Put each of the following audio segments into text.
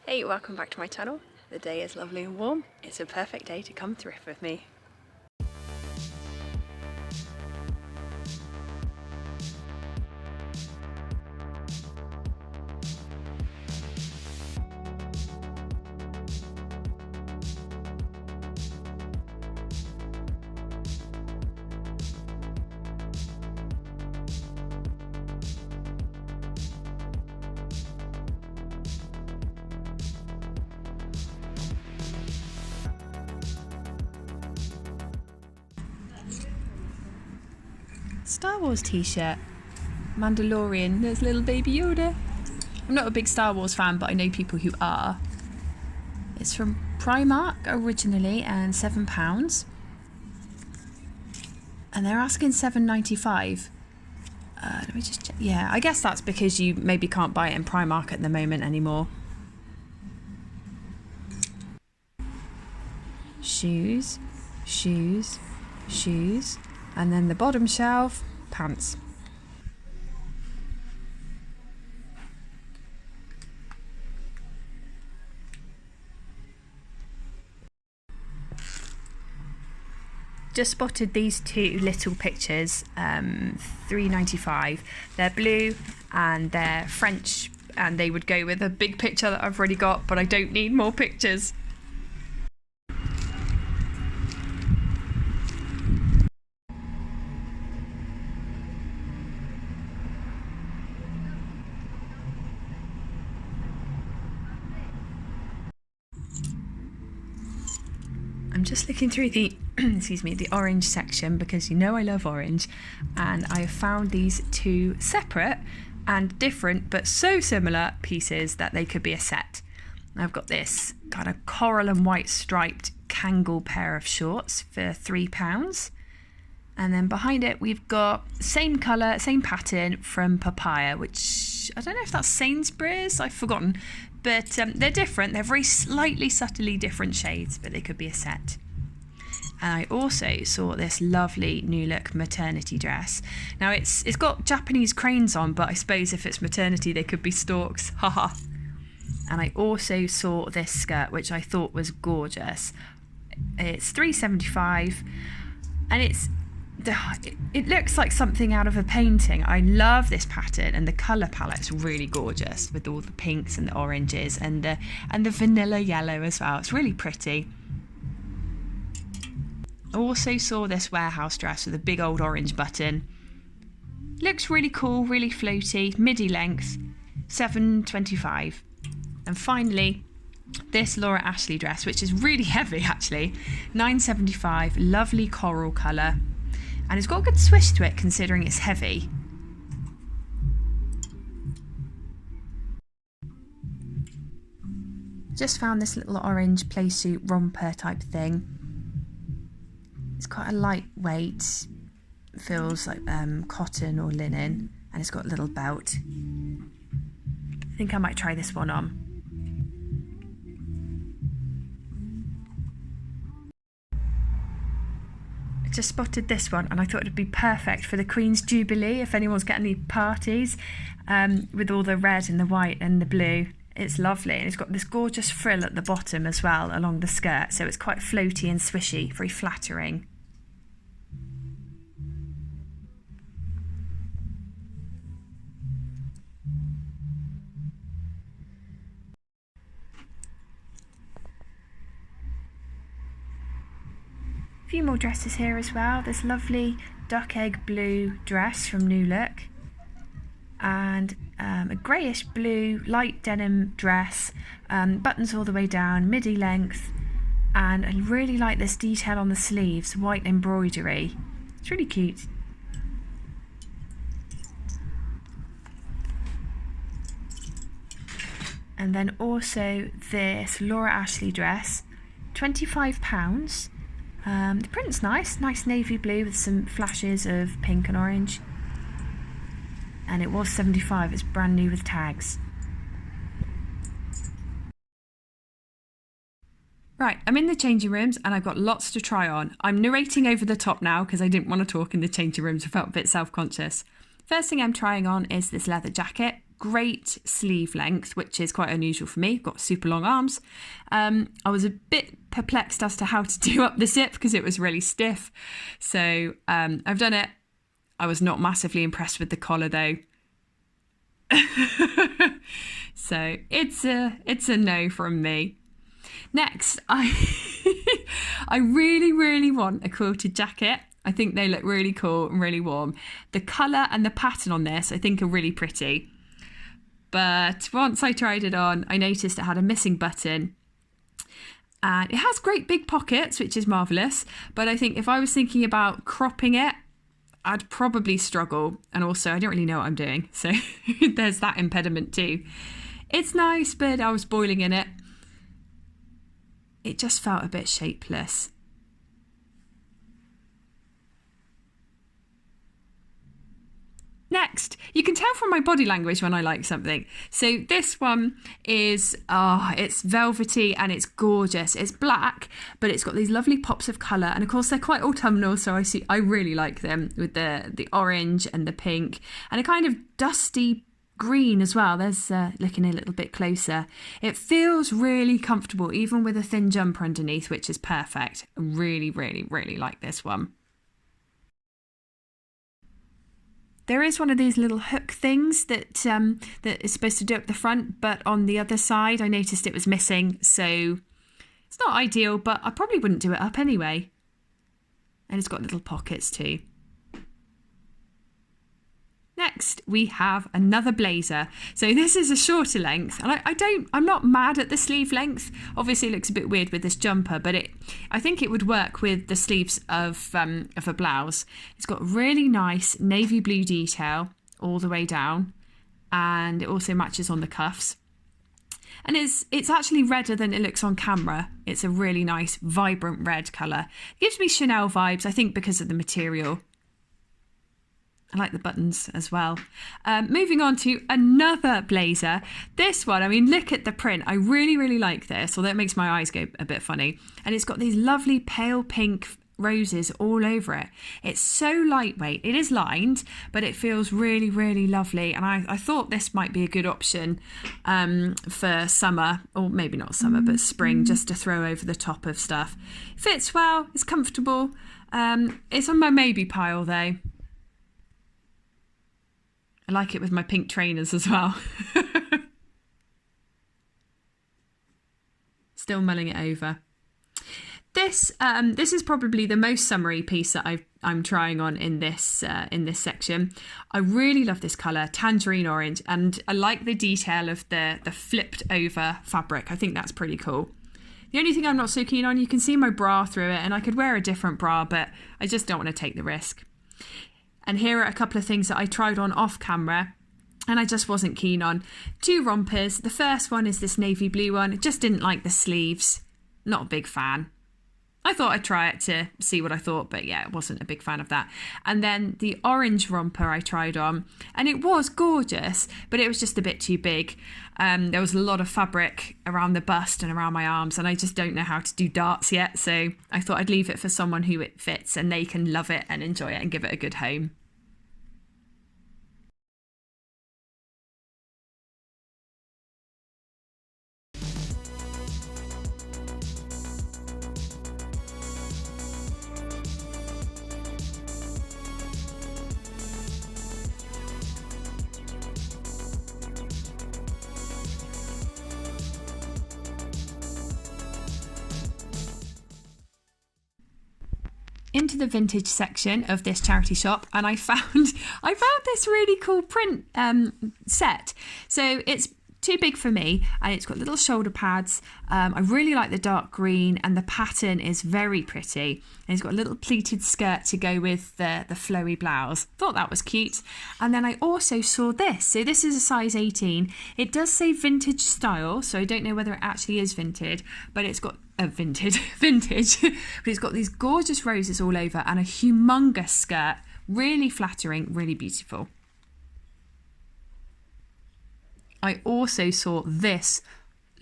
Hey, welcome back to my channel. The day is lovely and warm. It's a perfect day to come thrift with me. Star Wars t-shirt. Mandalorian. There's little baby Yoda. I'm not a big Star Wars fan, but I know people who are. It's from Primark originally and £7. And they're asking $7.95. Let me just check. Yeah, I guess that's because you maybe can't buy it in Primark at the moment anymore. Shoes, shoes, shoes. And then the bottom shelf, pants. Just spotted these two little pictures, $3.95. They're blue and they're French, and they would go with a big picture that I've already got, but I don't need more pictures. I'm just looking through the excuse me, the orange section, because you know I love orange, and I have found these two separate and different but so similar pieces that they could be a set. I've got this kind of coral and white striped Kangol pair of shorts for £3, and then behind it we've got same colour, same pattern from Papaya, which I don't know if that's Sainsbury's, I've forgotten. But they're different. They're very slightly, subtly different shades, but they could be a set. And I also saw this lovely New Look maternity dress. Now it's got Japanese cranes on, but I suppose if it's maternity, they could be storks. Haha. And I also saw this skirt, which I thought was gorgeous. It's $3.75, and it looks like something out of a painting. I love this pattern, and the colour palette's really gorgeous with all the pinks and the oranges and the vanilla yellow as well. It's really pretty. I also saw this warehouse dress with a big old orange button. Looks really cool, really floaty, midi length, $7.25. And finally, this Laura Ashley dress, which is really heavy actually, $9.75, lovely coral colour. And it's got a good swish to it considering it's heavy. Just found this little orange play suit romper type thing. It's quite a lightweight, feels like cotton or linen, and it's got a little belt. I think I might try this one on. Just spotted this one, and I thought it'd be perfect for the Queen's Jubilee if anyone's got any parties, with all the red and the white and the blue. It's lovely, and it's got this gorgeous frill at the bottom as well along the skirt, so it's quite floaty and swishy, very flattering. A few more dresses here as well. This lovely duck egg blue dress from New Look, and a greyish blue light denim dress, buttons all the way down, midi length, and I really like this detail on the sleeves, white embroidery. It's really cute. And then also this Laura Ashley dress, £25. The print's nice navy blue with some flashes of pink and orange. And it was $75, it's brand new with tags. Right, I'm in the changing rooms and I've got lots to try on. I'm narrating over the top now because I didn't want to talk in the changing rooms. I felt a bit self-conscious. First thing I'm trying on is this leather jacket. great sleeve length, which is quite unusual for me. I've got super long arms. I was a bit perplexed as to how to do up the zip because it was really stiff. So I've done it. I was not massively impressed with the collar though. So it's a no from me. Next, I really want a quilted jacket. I think they look really cool and really warm. The colour and the pattern on this I think are really pretty. But once I tried it on, I noticed it had a missing button. And it has great big pockets, which is marvellous. But I think if I was thinking about cropping it, I'd probably struggle. And also, I don't really know what I'm doing. So there's that impediment too. It's nice, but I was boiling in it. It just felt a bit shapeless. Next, you can tell from my body language when I like something. So this one is, it's velvety and it's gorgeous. It's black, but it's got these lovely pops of colour. And of course, they're quite autumnal, so I really like them with the orange and the pink and a kind of dusty green as well. There's looking a little bit closer. It feels really comfortable, even with a thin jumper underneath, which is perfect. I really like this one. There is one of these little hook things that is supposed to do up the front, but on the other side I noticed it was missing, so it's not ideal, but I probably wouldn't do it up anyway. And it's got little pockets too. Next, we have another blazer. So this is a shorter length, and I'm not mad at the sleeve length. Obviously, it looks a bit weird with this jumper, but I think it would work with the sleeves of a blouse. It's got really nice navy blue detail all the way down, and it also matches on the cuffs. And it's actually redder than it looks on camera. It's a really nice, vibrant red colour. It gives me Chanel vibes, I think, because of the material. I like the buttons as well. Moving on to another blazer. This one, I mean, look at the print. I really like this, although it makes my eyes go a bit funny. And it's got these lovely pale pink roses all over it. It's so lightweight. It is lined, but it feels really lovely. And I thought this might be a good option for summer, or maybe not summer, but spring, just to throw over the top of stuff. Fits well, it's comfortable. It's on my maybe pile though. I like it with my pink trainers as well. Still mulling it over. This is probably the most summery piece that I'm trying on in this section. I really love this colour, tangerine orange, and I like the detail of the flipped over fabric. I think that's pretty cool. The only thing I'm not so keen on, you can see my bra through it, and I could wear a different bra, but I just don't want to take the risk. And here are a couple of things that I tried on off camera and I just wasn't keen on. 2 rompers. The first one is this navy blue one. I just didn't like the sleeves. Not a big fan. I thought I'd try it to see what I thought, but yeah, I wasn't a big fan of that. And then the orange romper I tried on, and it was gorgeous, but it was just a bit too big. There was a lot of fabric around the bust and around my arms, and I just don't know how to do darts yet, so I thought I'd leave it for someone who it fits and they can love it and enjoy it and give it a good home. Into the vintage section of this charity shop, and I found this really cool print set. So it's too big for me, and it's got little shoulder pads. I really like the dark green, and the pattern is very pretty. And it's got a little pleated skirt to go with the flowy blouse. Thought that was cute. And then I also saw this. So this is a size 18. It does say vintage style, so I don't know whether it actually is vintage, but it's got vintage, but it's got these gorgeous roses all over and a humongous skirt. Really flattering, really beautiful. I also saw this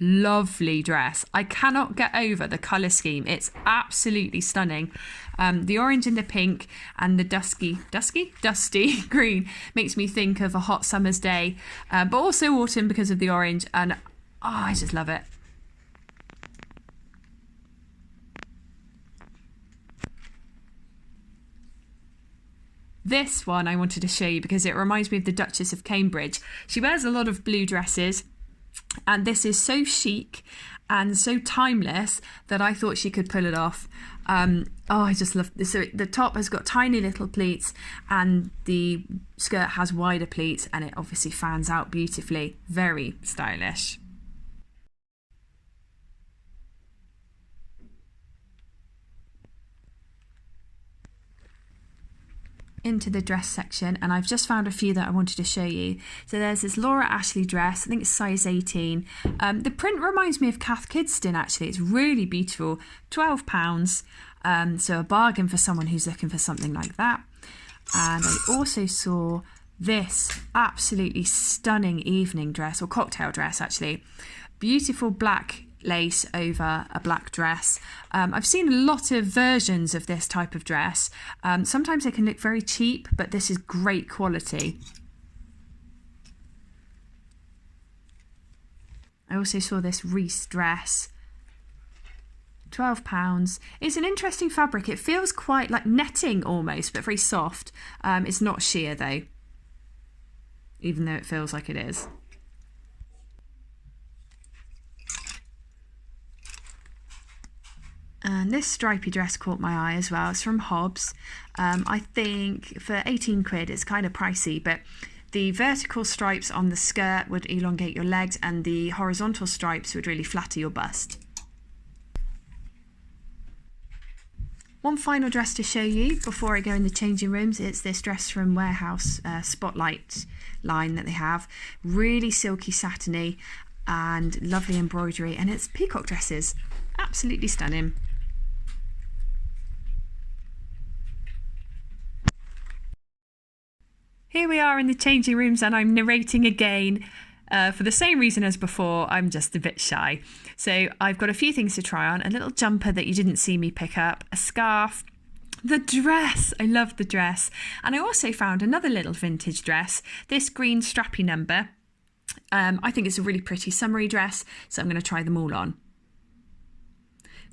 lovely dress. I cannot get over the colour scheme. It's absolutely stunning. The orange and the pink and the dusty green makes me think of a hot summer's day, but also autumn because of the orange, and I just love it. This one I wanted to show you because it reminds me of the Duchess of Cambridge. She wears a lot of blue dresses, and this is so chic and so timeless that I thought she could pull it off. I just love this. So the top has got tiny little pleats and the skirt has wider pleats, and it obviously fans out beautifully. Very stylish. Into the dress section, and I've just found a few that I wanted to show you. So there's this Laura Ashley dress, I think it's size 18. The print reminds me of Cath Kidston actually. It's really beautiful. £12, so a bargain for someone who's looking for something like that. And I also saw this absolutely stunning evening dress, or cocktail dress actually. Beautiful black lace over a black dress. I've seen a lot of versions of this type of dress. Sometimes they can look very cheap, but this is great quality. I also saw this Reese dress, £12. It's an interesting fabric. It feels quite like netting almost, but very soft. It's not sheer though, even though it feels like it is. And this stripy dress caught my eye as well. It's from Hobbs. I think for 18 quid it's kind of pricey, but the vertical stripes on the skirt would elongate your legs and the horizontal stripes would really flatter your bust. One final dress to show you before I go in the changing rooms. It's this dress from Warehouse Spotlight line that they have. Really silky satiny and lovely embroidery, and it's peacock dresses. Absolutely stunning. Here we are in the changing rooms, and I'm narrating again. For the same reason as before, I'm just a bit shy. So I've got a few things to try on. A little jumper that you didn't see me pick up, a scarf, the dress. I love the dress. And I also found another little vintage dress, this green strappy number. I think it's a really pretty summery dress, so I'm going to try them all on.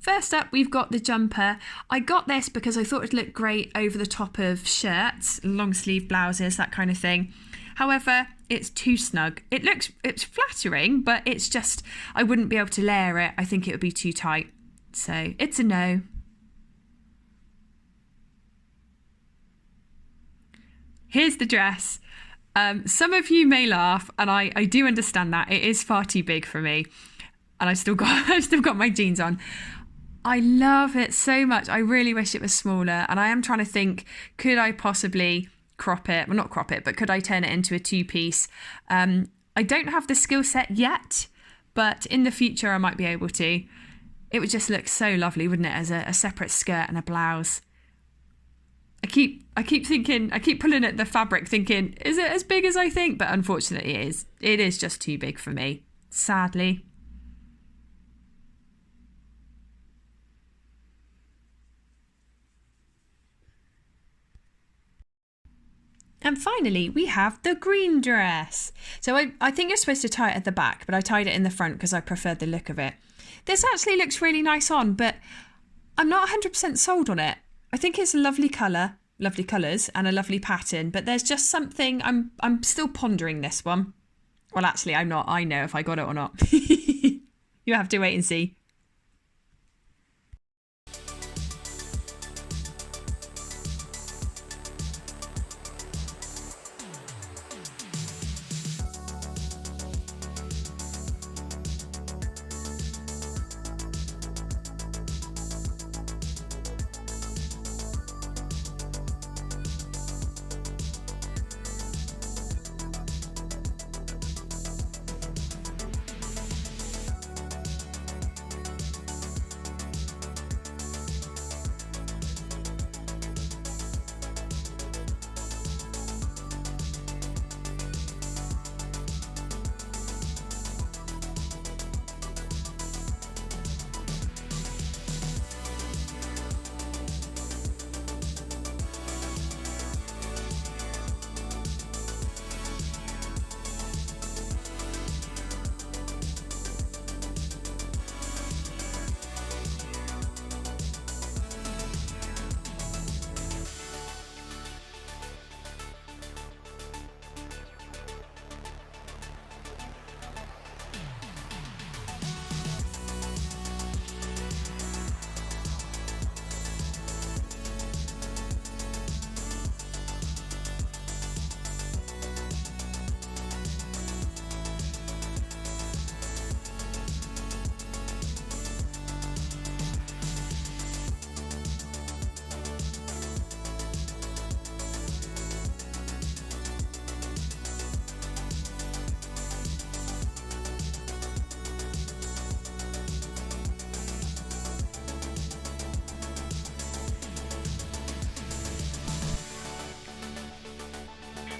First up, we've got the jumper. I got this because I thought it'd look great over the top of shirts, long sleeve blouses, that kind of thing. However, it's too snug. It's flattering, but it's just, I wouldn't be able to layer it. I think it would be too tight. So it's a no. Here's the dress. Some of you may laugh, and I do understand that. It is far too big for me. And I've still got my jeans on. I love it so much. I really wish it was smaller, and I am trying to think, could I possibly crop it? Well, not crop it, but could I turn it into a two-piece? I don't have the skill set yet, but in the future I might be able to. It would just look so lovely, wouldn't it, as a separate skirt and a blouse. I keep thinking, I keep pulling at the fabric thinking, is it as big as I think? But unfortunately it is. It is just too big for me, sadly. And finally, we have the green dress. So I think you're supposed to tie it at the back, but I tied it in the front because I preferred the look of it. This actually looks really nice on, but I'm not 100% sold on it. I think it's a lovely colour, lovely colours, and a lovely pattern, but there's just something, I'm still pondering this one. Well, actually, I'm not. I know if I got it or not. You have to wait and see.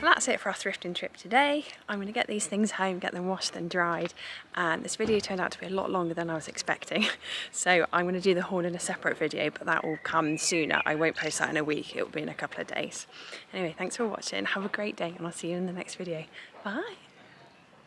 Well, that's it for our thrifting trip today. I'm going to get these things home, get them washed and dried, and this video turned out to be a lot longer than I was expecting. So I'm going to do the haul in a separate video, but that will come sooner. I won't post that in a week, it will be in a couple of days. Anyway, thanks for watching, have a great day, and I'll see you in the next video. Bye!